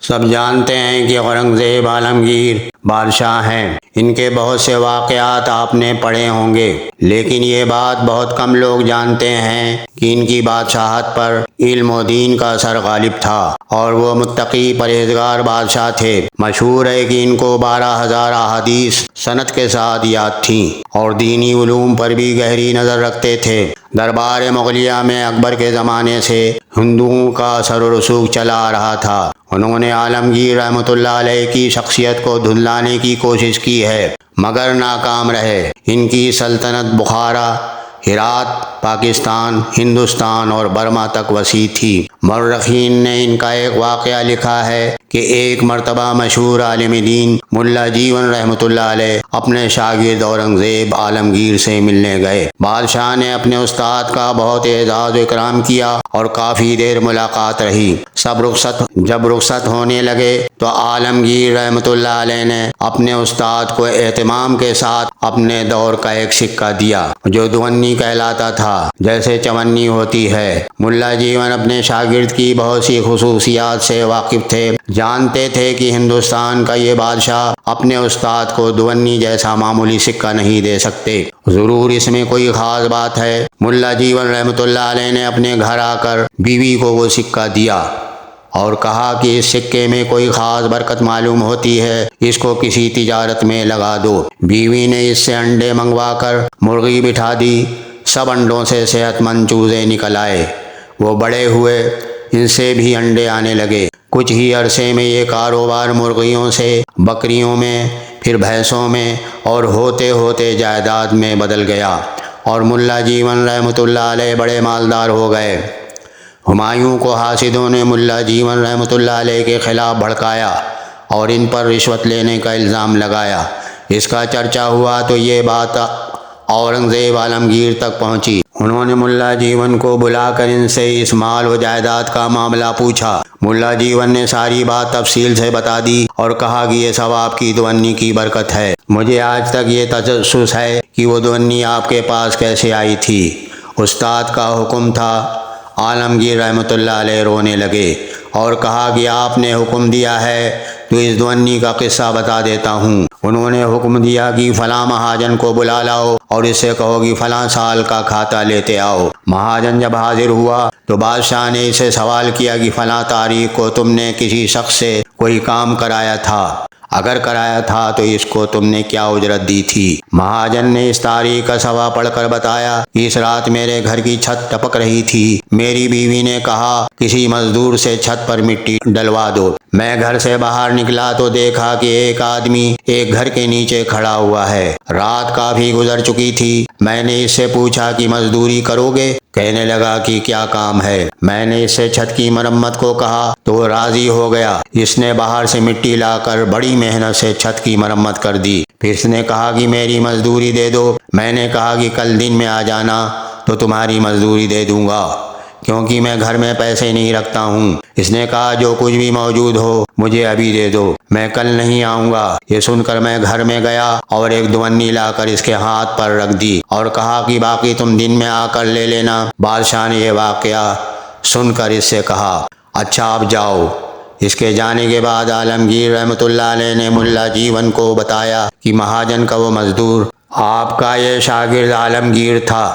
سب جانتے ہیں کہ اورنگزیب عالمگیر بادشاہ ہیں۔ ان کے بہت سے واقعات آپ نے پڑھے ہوں گے، لیکن یہ بات بہت کم لوگ جانتے ہیں کہ ان کی بادشاہت پر علم و دین کا اثر غالب تھا اور وہ متقی پرہیزگار بادشاہ تھے۔ مشہور ہے کہ ان کو 12,000 احادیث سند کے ساتھ یاد تھیں اور دینی علوم پر بھی گہری نظر رکھتے تھے۔ دربار مغلیہ میں اکبر کے زمانے سے ہندوؤں کا اثر و رسوخ چلا آ رہا تھا۔ انہوں نے عالمگیر رحمۃ اللہ علیہ کی شخصیت کو دھندلانے کی کوشش کی ہے، مگر ناکام رہے۔ ان کی سلطنت بخارا، ہرات، پاکستان، ہندوستان اور برما تک وسیع تھی۔ مورخین نے ان کا ایک واقعہ لکھا ہے کہ ایک مرتبہ مشہور عالم دین ملا جیون رحمۃ اللہ علیہ اپنے شاگرد اورنگزیب عالمگیر سے ملنے گئے۔ بادشاہ نے اپنے استاد کا بہت اعزاز و اکرام کیا اور کافی دیر ملاقات رہی۔ جب رخصت ہونے لگے تو عالمگیر رحمۃ اللہ علیہ نے اپنے استاد کو اہتمام کے ساتھ اپنے دور کا ایک سکہ دیا جو دونی کہلاتا تھا، جیسے چونی ہوتی ہے۔ ملا جیون اپنے شاگرد کی بہت سی خصوصیات سے واقف تھے، جانتے تھے کہ ہندوستان کا یہ بادشاہ اپنے استاد کو دونی جیسا معمولی سکہ نہیں دے سکتے، ضرور اس میں کوئی خاص بات ہے۔ ملا جیون رحمۃ اللہ علیہ نے اپنے گھر آ کر بیوی کو وہ سکہ دیا اور کہا کہ اس سکے میں کوئی خاص برکت معلوم ہوتی ہے، اس کو کسی تجارت میں لگا دو۔ بیوی نے اس سے انڈے منگوا کر مرغی بٹھا دی۔ سب انڈوں سے صحت مند چوزے نکل آئے، وہ بڑے ہوئے، ان سے بھی انڈے آنے لگے۔ کچھ ہی عرصے میں یہ کاروبار مرغیوں سے بکریوں میں، پھر بھینسوں میں اور ہوتے ہوتے جائیداد میں بدل گیا اور ملا جیون رحمۃ اللہ علیہ بڑے مالدار ہو گئے۔ ہمایوں کو حاسدوں نے ملا جیون رحمۃ اللہ علیہ کے خلاف بھڑکایا اور ان پر رشوت لینے کا الزام لگایا۔ اس کا چرچا ہوا تو یہ بات اورنگزیب عالمگیر تک پہنچی۔ انہوں نے ملا جیون کو بلا کر ان سے اس مال و جائیداد کا معاملہ پوچھا۔ ملا جیون نے ساری بات تفصیل سے بتا دی اور کہا کہ یہ سب آپ کی دونی کی برکت ہے۔ مجھے آج تک یہ تجسس ہے کہ وہ دونی آپ کے پاس کیسے آئی تھی۔ استاد کا حکم تھا۔ عالمگیر رحمۃ اللہ علیہ رونے لگے اور کہا کہ آپ نے حکم دیا ہے تو اس دونی کا قصہ بتا دیتا ہوں۔ انہوں نے حکم دیا کہ فلاں مہاجن کو بلا لاؤ اور اس سے کہو کہ فلاں سال کا کھاتا لیتے آؤ۔ مہاجن جب حاضر ہوا تو بادشاہ نے اسے سوال کیا کہ فلاں تاریخ کو تم نے کسی شخص سے کوئی کام کرایا تھا؟ اگر کرایا تھا تو اس کو تم نے کیا اجرت دی تھی؟ مہاجن نے اس تاریخ کا سوا پڑھ کر بتایا کہ اس رات میرے گھر کی چھت ٹپک رہی تھی، میری بیوی نے کہا کسی مزدور سے چھت پر مٹی ڈلوا دو۔ میں گھر سے باہر نکلا تو دیکھا کہ ایک آدمی ایک گھر کے نیچے کھڑا ہوا ہے۔ رات کافی گزر چکی تھی۔ میں نے اس سے پوچھا کہ مزدوری کرو گے؟ کہنے لگا کہ کیا کام ہے؟ میں نے اس سے چھت کی مرمت کو کہا تو وہ راضی ہو گیا۔ اس نے باہر سے مٹی لا کر بڑی محنت سے چھت کی مرمت کر دی۔ پھر اس نے کہا کہ میری مزدوری دے دو۔ میں نے کہا کہ کل دن میں آ جانا تو تمہاری مزدوری دے دوں گا، کیونکہ میں گھر میں پیسے نہیں رکھتا ہوں۔ اس نے کہا جو کچھ بھی موجود ہو مجھے ابھی دے دو، میں کل نہیں آؤں گا۔ یہ سن کر میں گھر میں گیا اور ایک دونی لا کر اس کے ہاتھ پر رکھ دی اور کہا کہ باقی تم دن میں آ کر لے لینا۔ بادشاہ نے یہ واقعہ سن کر اس سے کہا اچھا اب جاؤ۔ اس کے جانے کے بعد عالمگیر رحمۃ اللہ علیہ نے ملا جیون کو بتایا کہ مہاجن کا وہ مزدور آپ کا یہ شاگرد عالمگیر تھا۔